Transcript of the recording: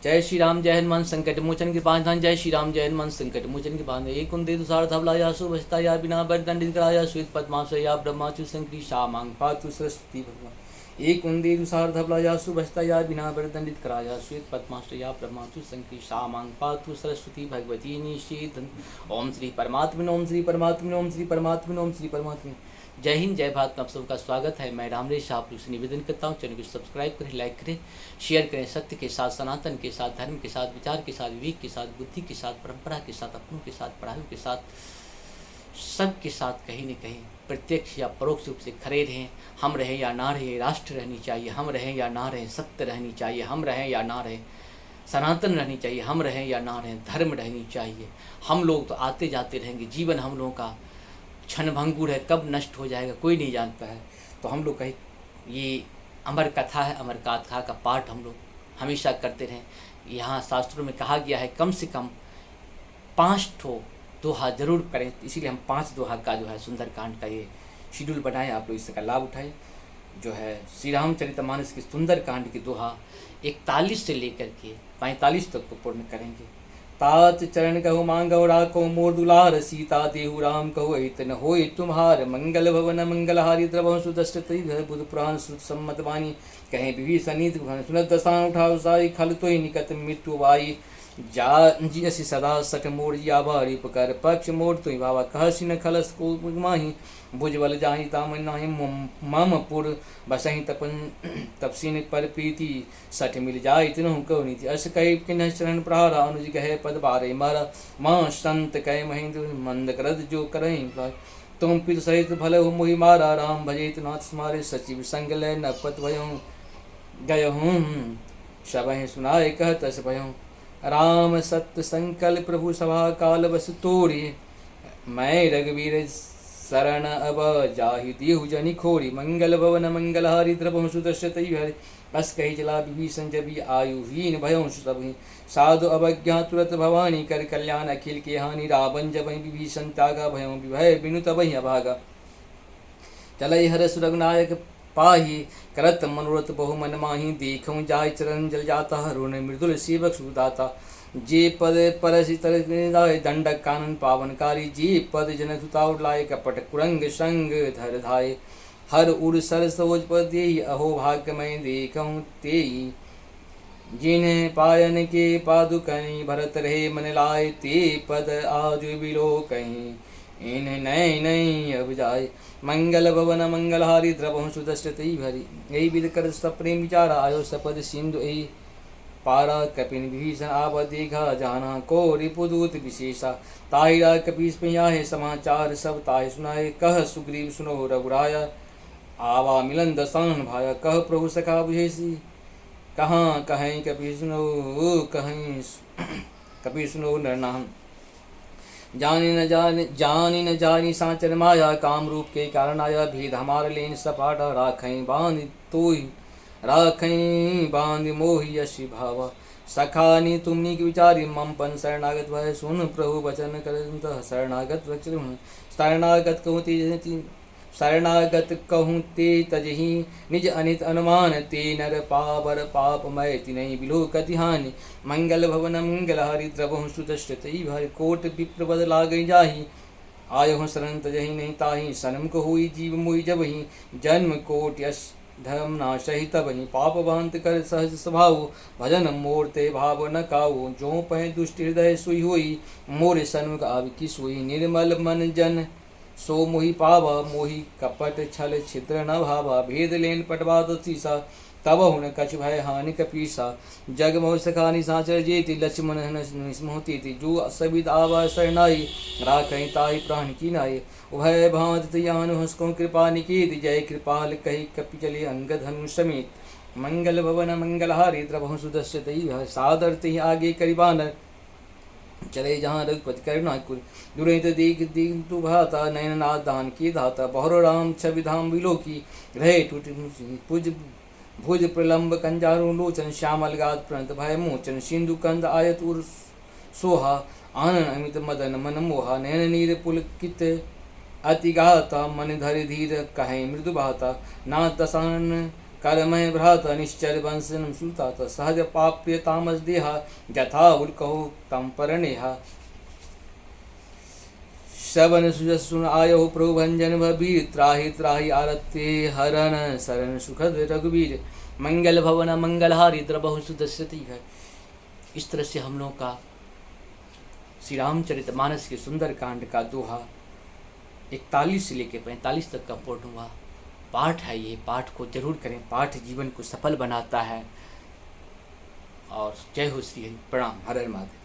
जय श्री राम जय हनुमान संकट मोचन के पांच धान। जय श्री राम जय हनुमान संकट मोचन के पांच एक कुंदे तुषार धवलाया सुभस्ता या बिना बर दंडित कराया श्वेत पद्माशया ब्रह्माचु संकरी शामांग पातु सरस्वती भगवान। एक कुंदे तुषार धवलाया सुभस्ता या बिना बर दंडित कराया श्वेत पद्माशया ब्रह्माचु संकरी शामांग पातु सरस्वती भगवती निषेधन। ओम श्री परमात्मन ओम श्री परमात्मन ओम श्री परमात्मन ओम श्री परमात्मन। जय हिंद जय भारत में आप सबका स्वागत है। मैं रामरेश आप लोग से निवेदन करता हूँ, चैनल को सब्सक्राइब करें, लाइक करें, शेयर करें। सत्य के साथ, सनातन के साथ, धर्म के साथ, विचार के साथ, विवेक के साथ, बुद्धि के साथ, परंपरा के साथ, अपनों के साथ, पढ़ाई के साथ, सबके साथ कहीं न कहीं प्रत्यक्ष या परोक्ष रूप से खड़े रहें। हम रहें या ना रहें, राष्ट्र रहनी चाहिए, हम रहें या ना रहें, सत्य रहनी चाहिए, हम रहें या ना रहें, सनातन रहनी चाहिए, हम रहें या ना रहें, धर्म रहनी चाहिए। हम लोग तो आते जाते रहेंगे, जीवन हम लोगों का क्षणभंगुर है, कब नष्ट हो जाएगा कोई नहीं जानता है। तो हम लोग कहीं ये अमर कथा है, अमर गाथा का पाठ हम लोग हमेशा करते रहें। यहाँ शास्त्रों में कहा गया है कम से कम 5 ठो दोहा जरूर करें, इसीलिए हम 5 दोहा का जो है सुंदरकांड का ये शेड्यूल बनाए। आप लोग इसका लाभ उठाएं। जो है श्री रामचरितमानस की सुंदरकांड की दोहा 41 से लेकर के 45 तक को पूर्ण करेंगे। तात चरण कहो मांगो राखो मोर दुलार, सीता देहु राम कहो ऐतन होय तुम्हार। मंगल भवन मंगलहारी द्रवहु सुदष्ट बुध पुराण सुत सम्मत वाणी। कहें विभीषण सुनत दशान उठाओ साई, खल तोय निकट मृत्यु वाई। जा जियसि सदा सठ मोर जियाबारी, उपकर पक्ष मोर तुई बाबा कहसि न खलस को माही। भुजबल जाहि दामन नाहि मम पुर, बसहि तपन तपसिन पर प्रीति। सठ मिल जाय तिनहु कहो नीति, अस कहि किन्ह चरण प्रहारा। अनुज कहे पद बारे मारा, माँ संत कहे महेंद्र मंद करद जो करहि। तुम पित सहित भलहु मोहि मारा, राम भजेत नाथ स्मारे। सचिव संग लय न पत भयहु गयहूँ, सबहि सुनाय कह तस भयहु। राम सत्य संकल्प प्रभु सभा काल बस तोड़ी। मैं रघुवीर शरण अब जाहि देहु जनि खोरी। मंगल भवन मंगलहारी द्रवहु सुदर्शत हरि। बस कही चला विभीषण जबि आयुहीन भयहु सबहि। साधु अवज्ञा तुरत भवानी, कर कल्याण अखिल के हानि। रावण जबहि विभीषण त्यागा, भयहु विभय बिनु तबहि अभागा। चलई हरस रघुनायक पाही, करत मनोरथ बहु मन माही। देखूं जाय चरण जल जाता, हरुण मृदुल सेवक सुदाता। जे पद परसि तरदाय, दंडक कानन पावनकारी। जे पद जनक सुताउर लाय, कपट कुरंग संग धर धाय। हर उर सर सरोज पद देहि, अहो भाग्यमय देखूं तेहि। जिन्हें पायन के पादुकनि, भरत रहे मन लाय। ते पद आज बिलो कहीं, इन्हें नय नय अब जाय। मंगल भवन मंगलहारी द्रवहु सुदष्ट हरि। यही विद कर सब प्रेम विचारा, आयो सपद सिंधु यही पारा। कपिन विभीषण आव देखा, जाना को रिपुदूत विशेषा। ताहिरा कपीस पे समाचार, सब ताहि सुनाए। कह सुग्रीव सुनो रघुराया, आवा मिलन दसान भाया। कह प्रभु सखा बुझेसी, कहाँ कहें कपि सुनो, कहें कपि सुनो नरनाम। जानी न जानी सांचन माया, काम रूप के कारण आया। भेद हमार लेन सपाटा, राखें बांध तोहि राखें बांध मोहि यशि भावा। सखानी तुमनी की विचारी, मम पन शरणागत भय। सुन प्रभु वचन कर शरणागत वचन। शरणागत कहूँ ते तजहि, निज अनित अनुमान। ते नर पावर पापमय, तिनहि बिलो कति हानि। मंगल भवन मंगलहारी द्रवहु सुदष्ट हरि। कोट विप्र बद लागै जाहि, आयहु शरण तजहि नहीं ताहि। सनमुख हुई जीव मुहि जबहि, जन्म कोट यश धर्म नाशहि तबहि। पाप भांत कर सहज स्वभाव, भजन मोर ते भाव न काऊ। जो पै दुष्ट हृदय सुई होई, मोर सन्मुख आव की सोई। निर्मल मन जन सो मोहि पावा, मोहि कपट छल छिद्र न भावा। भेद लेन पटवाद सीसा, तब हुन कछ भय हानि कपीसा। जग मोह सखानी साचर जेति, लक्ष्मण निस्मोहती। जो सबित आवा शरणाई, राखें ताहि प्राण की नाई। उभय भांत यान हंसको कृपा निकेत, जय कृपाल कही कपि चले अंगद हनु समेत। मंगल भवन मंगलहारी द्रवहु सुदर्शत हरि। सादर तिहि आगे करिबानर, चले जहाँ रघुपति करुणाकुल। दुरहित देख दीन भाता, नयन नाथ दान की दाता। बहुर राम छवि धाम विलोकी, रहे टूट भुज भुज प्रलंब कंजारु लोचन। श्यामल गाद प्रणत भय मोचन, सिंधु कंद आयत उर सोहा। आनन अमित मदन मन मोहा, नयन नीर पुलकित अति गाता। मन धरि धीर कहें मृदु भाता, नाथ दशानन कर्मय भ्रात निश्चर वंशन सुतात सहज पाप्य तामस देहा यथा उल्कहो तम परनेहा श्रवण सुजसुन आयो प्रभंजन भीर त्राहि त्राहि आरत्ते हरण शरण सुखद रघुवीर मंगल भवन मंगलहारी द्रबहु सुदस्यति है। इस तरह से हम लोगों का श्री रामचरित मानस के सुंदर कांड का दोहा 41 से लेकर 45 तक का पूर्ण हुआ पाठ है। ये पाठ को जरूर करें, पाठ जीवन को सफल बनाता है। और जय हो श्री हरि। प्रणाम। हर हर महादेव।